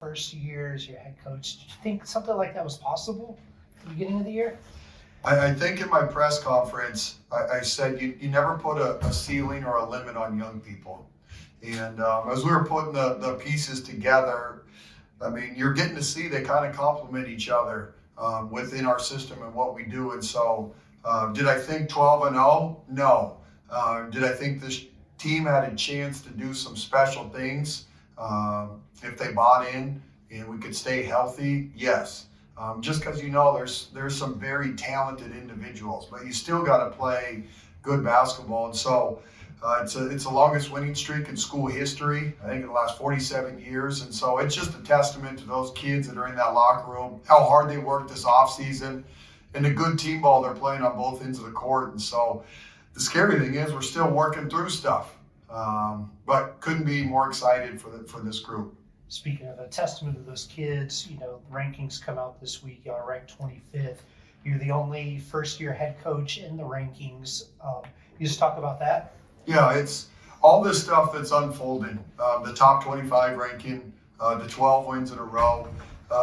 first year as your head coach. Did you think something like that was possible at the beginning of the year? I think in my press conference, I said you never put a ceiling or a limit on young people. And as we were putting the pieces together, I mean, you're getting to see they kind of complement each other within our system and what we do. And so, did I think 12-0? No. Did I think this team had a chance to do some special things if they bought in and we could stay healthy? Yes. Just because there's some very talented individuals, but you still got to play good basketball. And so it's the longest winning streak in school history, I think in the last 47 years. And so it's just a testament to those kids that are in that locker room, how hard they worked this offseason, and the good team ball they're playing on both ends of the court. And so the scary thing is we're still working through stuff, but couldn't be more excited for this group. Speaking of a testament to those kids, the rankings come out this week. Y'all are ranked 25th. You're the only first-year head coach in the rankings. You just talk about that? Yeah, it's all this stuff that's unfolding. The top 25 ranking, the 12 wins in a row.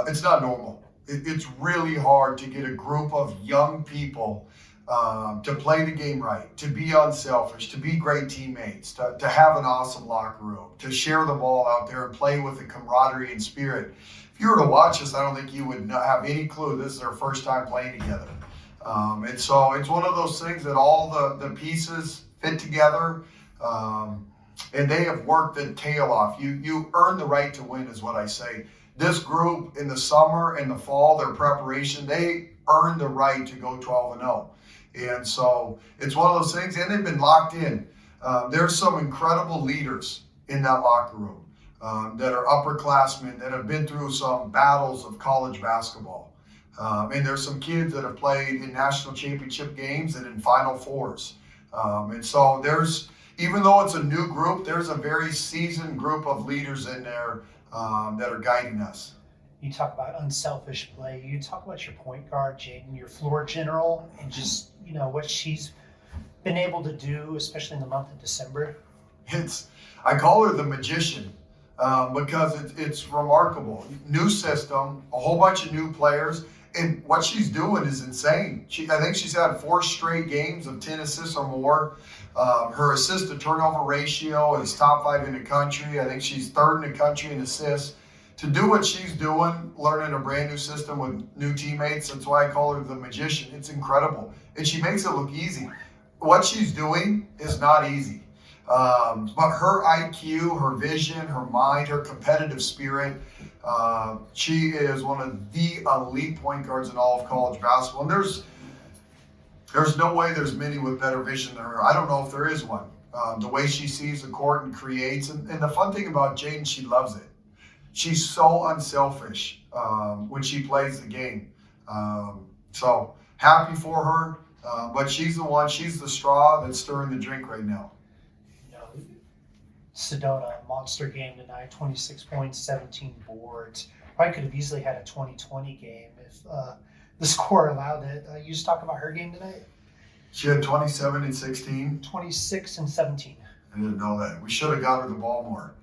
It's not normal. It's really hard to get a group of young people to play the game right, to be unselfish, to be great teammates, to have an awesome locker room, to share the ball out there and play with the camaraderie and spirit. If you were to watch us, I don't think you would have any clue this is their first time playing together. And so it's one of those things that all the pieces fit together, and they have worked their tail off. You earn the right to win is what I say. This group in the summer and the fall, their preparation, they earned the right to go 12-0. And so it's one of those things, and they've been locked in. There's some incredible leaders in that locker room that are upperclassmen that have been through some battles of college basketball. And there's some kids that have played in national championship games and in Final Fours. And so even though it's a new group, there's a very seasoned group of leaders in there that are guiding us. You talk about unselfish play. You talk about your point guard, Jaden, your floor general, and just, what she's been able to do, especially in the month of December. I call her the magician because it's remarkable. New system, a whole bunch of new players, and what she's doing is insane. I think she's had 4 straight games of 10 assists or more. Her assist to turnover ratio is top 5 in the country. I think she's 3rd in the country in assists. To do what she's doing, learning a brand new system with new teammates, that's why I call her the magician. It's incredible. And she makes it look easy. What she's doing is not easy. But her IQ, her vision, her mind, her competitive spirit, she is one of the elite point guards in all of college basketball. And there's no way there's many with better vision than her. I don't know if there is one. The way she sees the court and creates. And the fun thing about Jaden, she loves it. She's so unselfish when she plays the game. So happy for her, but she's the straw that's stirring the drink right now. Sedona, monster game tonight, 26 points, 17 boards. Probably could have easily had a 20-20 game if the score allowed it. You just talk about her game tonight? She had 27 and 16. 26 and 17. I didn't know that. We should have got her the ball more.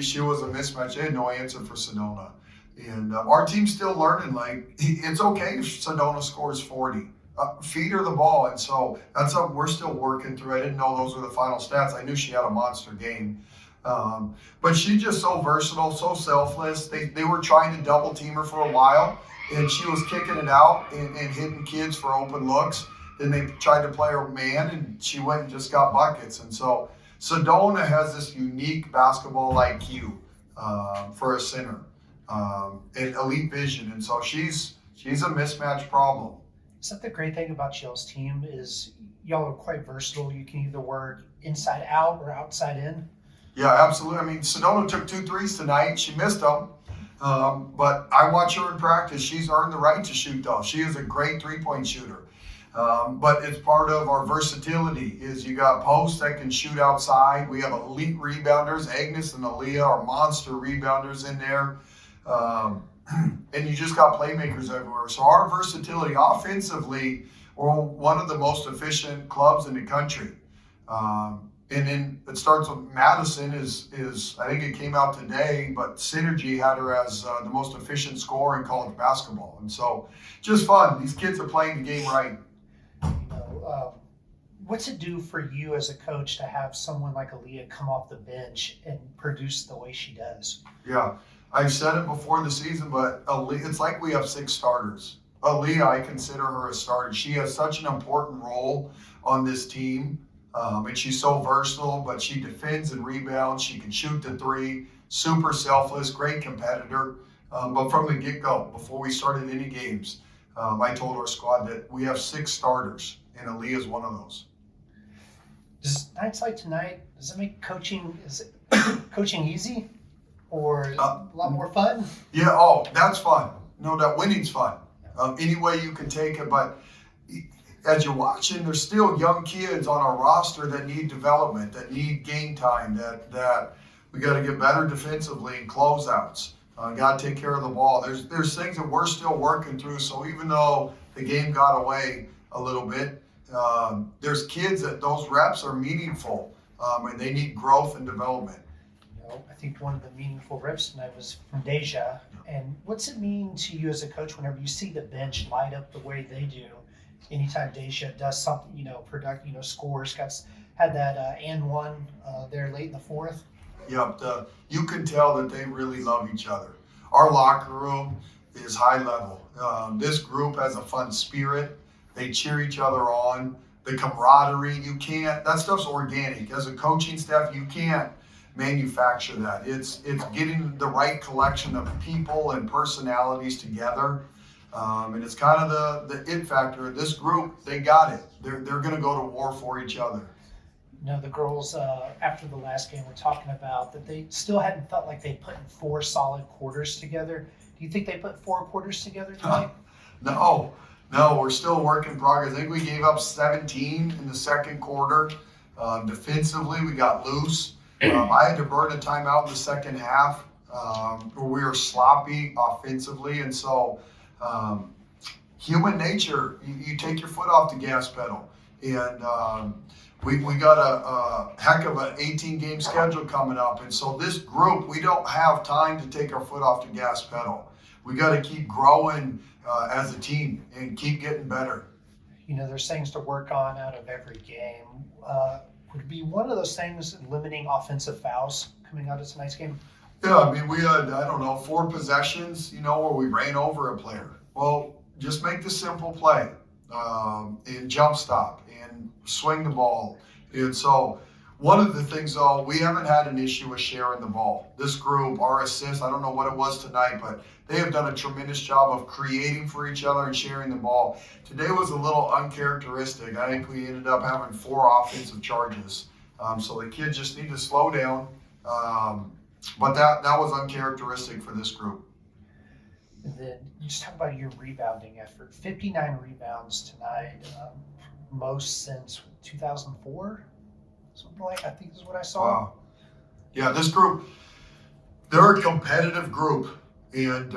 She was a mismatch. They had no answer for Sedona. And our team's still learning, it's okay if Sedona scores 40. Feed her the ball. And so that's something we're still working through. I didn't know those were the final stats. I knew she had a monster game. But she's just so versatile, so selfless. They were trying to double team her for a while, and she was kicking it out and hitting kids for open looks. Then they tried to play her man, and she went and just got buckets. And so Sedona has this unique basketball IQ for a center and elite vision, and so she's a mismatch problem. Is that the great thing about y'all's team is y'all are quite versatile. You can either work inside out or outside in. Yeah, absolutely. Sedona took 2 threes tonight. She missed them, but I watch her in practice. She's earned the right to shoot those. She is a great 3-point shooter. But it's part of our versatility is you got posts that can shoot outside. We have elite rebounders. Agnes and Aaliyah are monster rebounders in there. And you just got playmakers everywhere. So our versatility offensively, we're one of the most efficient clubs in the country. And then it starts with Madison is I think it came out today, but Synergy had her as the most efficient scorer in college basketball. And so just fun. These kids are playing the game right. What's it do for you as a coach to have someone like Aaliyah come off the bench and produce the way she does? Yeah, I've said it before the season, but Aaliyah, it's like we have 6 starters. Aaliyah, I consider her a starter. She has such an important role on this team. And she's so versatile, but she defends and rebounds. She can shoot the 3, super selfless, great competitor. But from the get-go, before we started any games, I told our squad that we have 6 starters, and Aaliyah is one of those. Does nights like tonight, does it make coaching easy or a lot more fun? Yeah, that's fun. No doubt, winning's fun. Any way you can take it, but as you're watching, there's still young kids on our roster that need development, that need game time, that we got to get better defensively and closeouts. Got to take care of the ball. There's things that we're still working through. So even though the game got away a little bit, there's kids that those reps are meaningful, and they need growth and development. I think one of the meaningful reps tonight was from Deja. And what's it mean to you as a coach whenever you see the bench light up the way they do? Anytime Deja does something, scores, had that and one there late in the 4th. Yep, you can tell that they really love each other. Our locker room is high level. This group has a fun spirit. They cheer each other on. The camaraderie, that stuff's organic. As a coaching staff, you can't manufacture that. It's getting the right collection of people and personalities together. And it's kind of the it factor. This group, they got it. They're going to go to war for each other. The girls, after the last game, were talking about that they still hadn't felt like they put in 4 solid quarters together. Do you think they put 4 quarters together tonight? No, we're still a work in progress. I think we gave up 17 in the second quarter. Defensively, we got loose. I had to burn a timeout in the second half where we were sloppy offensively. And so human nature, you take your foot off the gas pedal. And we got a heck of an 18-game schedule coming up. And so this group, we don't have time to take our foot off the gas pedal. We got to keep growing as a team and keep getting better. There's things to work on out of every game. Would it be one of those things limiting offensive fouls coming out of tonight's game? Yeah, I mean, we had, 4 possessions, where we ran over a player. Well, just make the simple play and jump stop and swing the ball. And so one of the things, though, we haven't had an issue with sharing the ball. This group, our assists, I don't know what it was tonight, but they have done a tremendous job of creating for each other and sharing the ball. Today was a little uncharacteristic. I think we ended up having 4 offensive charges. So the kids just need to slow down. But that was uncharacteristic for this group. And then you just talk about your rebounding effort. 59 rebounds tonight, most since 2004. Something like, I think is what I saw. Wow. Yeah, this group, they're a competitive group, and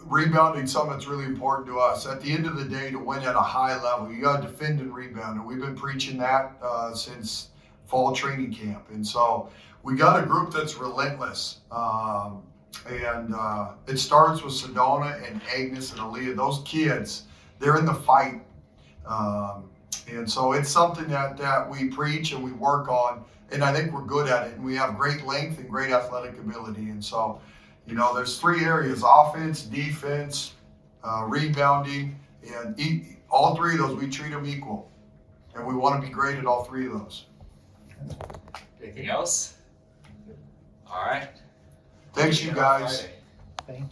rebounding something that's really important to us. At the end of the day, to win at a high level, you got to defend and rebound, and we've been preaching that since fall training camp. And so we got a group that's relentless, and it starts with Sedona and Agnes and Aaliyah. Those kids, they're in the fight. And so it's something that we preach and we work on, and I think we're good at it. And we have great length and great athletic ability. And so, there's 3 areas: offense, defense, rebounding, and all 3 of those, we treat them equal. And we want to be great at all 3 of those. Anything else? All right. Thanks, you guys. Thank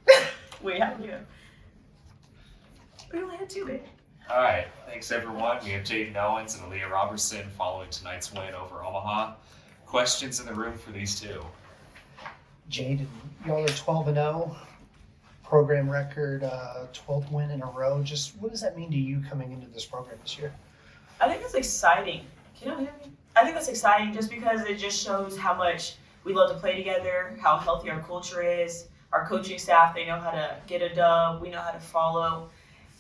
you. We have you. We only had 2, babe. All right. Thanks, everyone. We have Jaden Owens and Aaliyah Roberson following tonight's win over Omaha. Questions in the room for these 2? Jaden, y'all are 12-0, program record, 12th win in a row. Just what does that mean to you coming into this program this year? I think it's exciting. Can you hear me? I think that's exciting just because it just shows how much we love to play together, how healthy our culture is. Our coaching staff, they know how to get a dub. We know how to follow.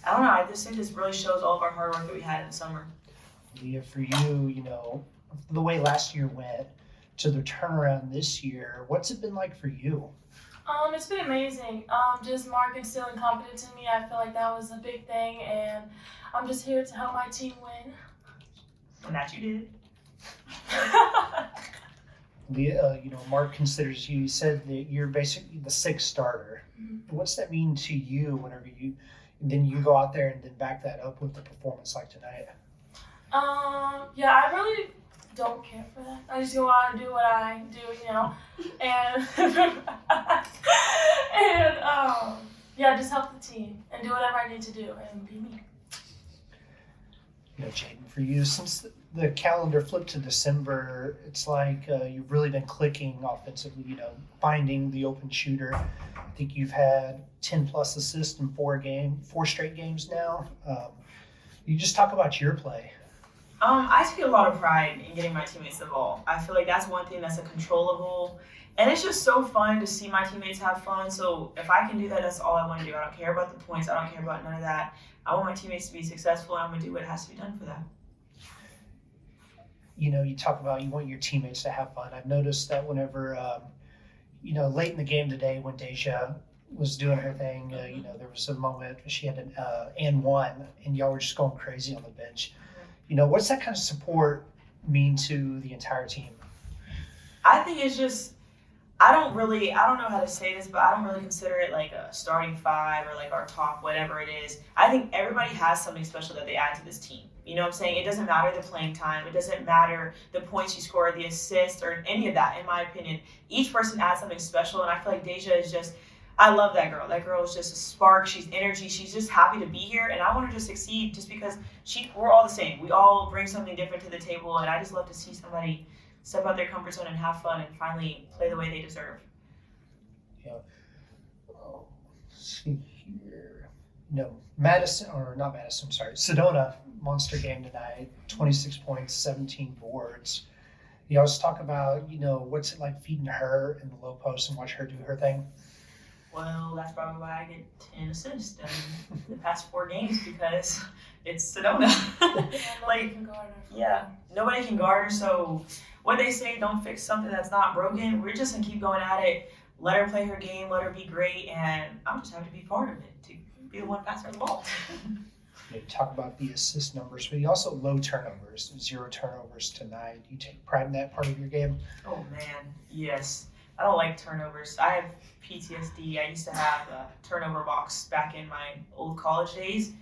I don't know. I just think this really shows all of our hard work that we had in the summer. Leah, for you, the way last year went to the turnaround this year, what's it been like for you? It's been amazing. Just Mark instilling confidence in me. I feel like that was a big thing, and I'm just here to help my team win. And that you did. Mark considers you. He said that you're basically the sixth starter. Mhm. What's that mean to you whenever you go out there and then back that up with a performance like tonight? Yeah, I really don't care for that. I just go out and do what I do, and yeah, just help the team and do whatever I need to do and be me. Jaden, for you, since the calendar flipped to December, it's like you've really been clicking offensively, finding the open shooter. I think you've had 10 plus assists in 4 straight games now. You just talk about your play. I take a lot of pride in getting my teammates the ball. I feel like that's one thing that's a controllable, and it's just so fun to see my teammates have fun. So if I can do that, that's all I want to do. I don't care about the points. I don't care about none of that. I want my teammates to be successful, and I'm going to do what has to be done for that. You talk about you want your teammates to have fun. I've noticed that whenever, late in the game today when Deja was doing her thing, there was a moment she had an and one, and y'all were just going crazy on the bench. What's that kind of support mean to the entire team? I think it's just, I don't know how to say this, but I don't really consider it like a starting 5 or like our top, whatever it is. I think everybody has something special that they add to this team. You know what I'm saying? It doesn't matter the playing time. It doesn't matter the points you score, the assists, or any of that, in my opinion. Each person adds something special, and I feel like Deja is just, I love that girl. That girl is just a spark. She's energy. She's just happy to be here, and I want her to succeed just because we're all the same. We all bring something different to the table, and I just love to see somebody step out their comfort zone and have fun and finally play the way they deserve. Let's see here. Sedona, monster game tonight, 26 points, 17 boards. You always talk about, what's it like feeding her in the low post and watch her do her thing? Well, that's probably why I get 10 assists in the past 4 games, because it's Sedona. Nobody can guard her. Yeah, nobody can guard her, so what they say, don't fix something that's not broken. We're just going to keep going at it, let her play her game, let her be great, and I'm just happy to be part of it, to be the one passing the ball. You talk about the assist numbers, but you also low turnovers, 0 turnovers tonight. You take pride in that part of your game? Oh, man, yes. I don't like turnovers. I have PTSD. I used to have a turnover box back in my old college days.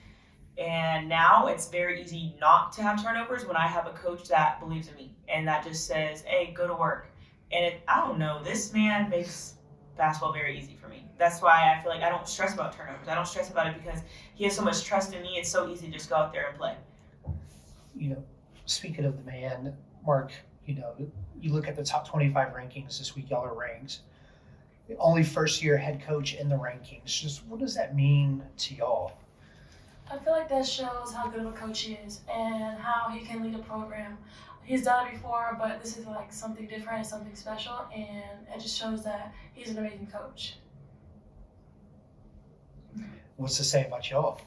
And now it's very easy not to have turnovers when I have a coach that believes in me and that just says, hey, go to work. And I don't know, this man makes basketball very easy for me. That's why I feel like I don't stress about turnovers. I don't stress about it because he has so much trust in me. It's so easy to just go out there and play. Speaking of the man, Mark, you look at the top 25 rankings this week, y'all are ranked. Only first-year head coach in the rankings. Just what does that mean to y'all? I feel like that shows how good of a coach he is and how he can lead a program. He's done it before, but this is like something different, something special, and it just shows that he's an amazing coach. What's to say about y'all?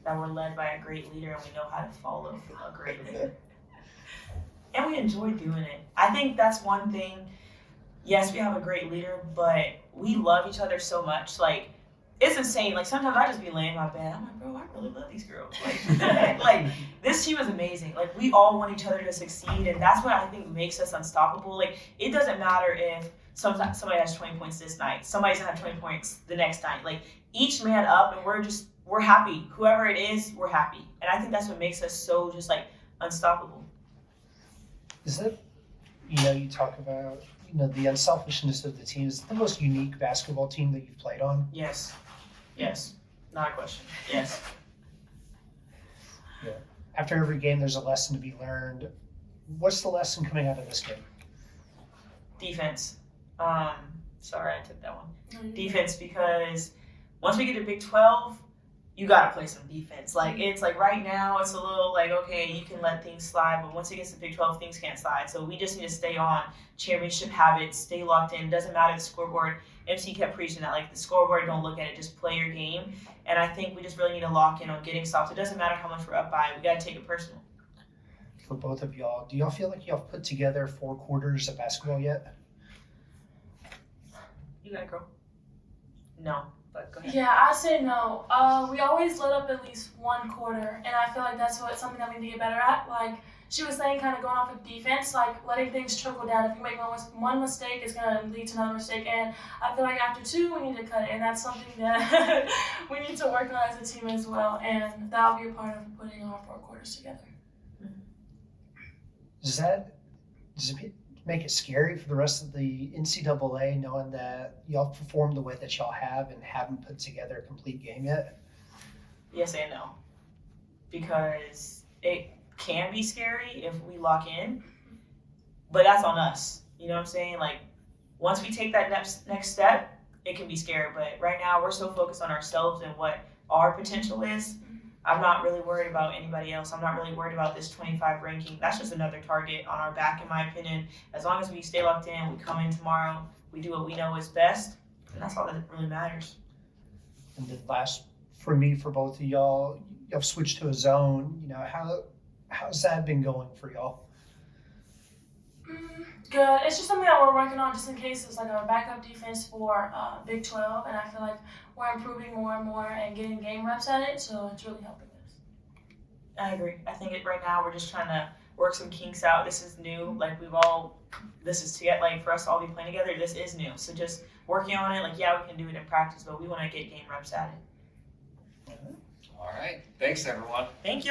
That we're led by a great leader and we know how to follow a great leader. And we enjoy doing it. I think that's one thing. Yes, we have a great leader, but we love each other so much. Like, it's insane. Like, sometimes I just be laying in my bed. I'm like, bro, I really love these girls. Like, this team is amazing. Like, we all want each other to succeed, and that's what I think makes us unstoppable. Like, it doesn't matter if somebody has 20 points this night. Somebody's going to have 20 points the next night. Like, each man up, and we're happy. Whoever it is, we're happy. And I think that's what makes us so just, like, unstoppable. Is that, you talk about, the unselfishness of the team. Is it the most unique basketball team that you've played on? Yes. Not a question. Yes. Yeah. After every game, there's a lesson to be learned. What's the lesson coming out of this game? Defense. Sorry, I took that one. Defense, because once we get to Big 12, you got to play some defense. Like, it's like right now, it's a little like, okay, you can let things slide, but once it gets to Big 12, things can't slide. So we just need to stay on championship habits, stay locked in. Doesn't matter the scoreboard. MC kept preaching that, like, the scoreboard, don't look at it, just play your game. And I think we just really need to lock in on getting stops. It doesn't matter how much we're up by. We got to take it personal. for both of y'all. Do y'all feel like y'all put together 4 quarters of basketball yet? You got it, girl. No, but go ahead. Yeah, I say no. We always let up at least 1 quarter, and I feel like that's something that we need to get better at. Like she was saying, kind of going off of defense, like letting things trickle down. If you make one mistake, it's gonna lead to another mistake, and I feel like after 2, we need to cut it, and that's something that we need to work on as a team as well, and that'll be a part of putting our 4 quarters together. Does it make it scary for the rest of the NCAA knowing that y'all performed the way that y'all have and haven't put together a complete game yet? Yes and no, because it can be scary if we lock in, but that's on us. You know what I'm saying? Like once we take that next step, it can be scary. But right now, we're so focused on ourselves and what our potential is. I'm not really worried about anybody else. I'm not really worried about this 25 ranking. That's just another target on our back, in my opinion. As long as we stay locked in, we come in tomorrow, we do what we know is best, and that's all that really matters. And then last for me, for both of y'all switched to a zone. You know, how's that been going for y'all? Good. It's just something that we're working on just in case it's like our backup defense for Big 12, and I feel like we're improving more and more and getting game reps at it, so it's really helping us. I agree. I think right now we're just trying to work some kinks out. This is new. Like this is to get like for us to all be playing together. This is new. So just working on it. Like we can do it in practice, but we want to get game reps at it. All right. Thanks, everyone. Thank you.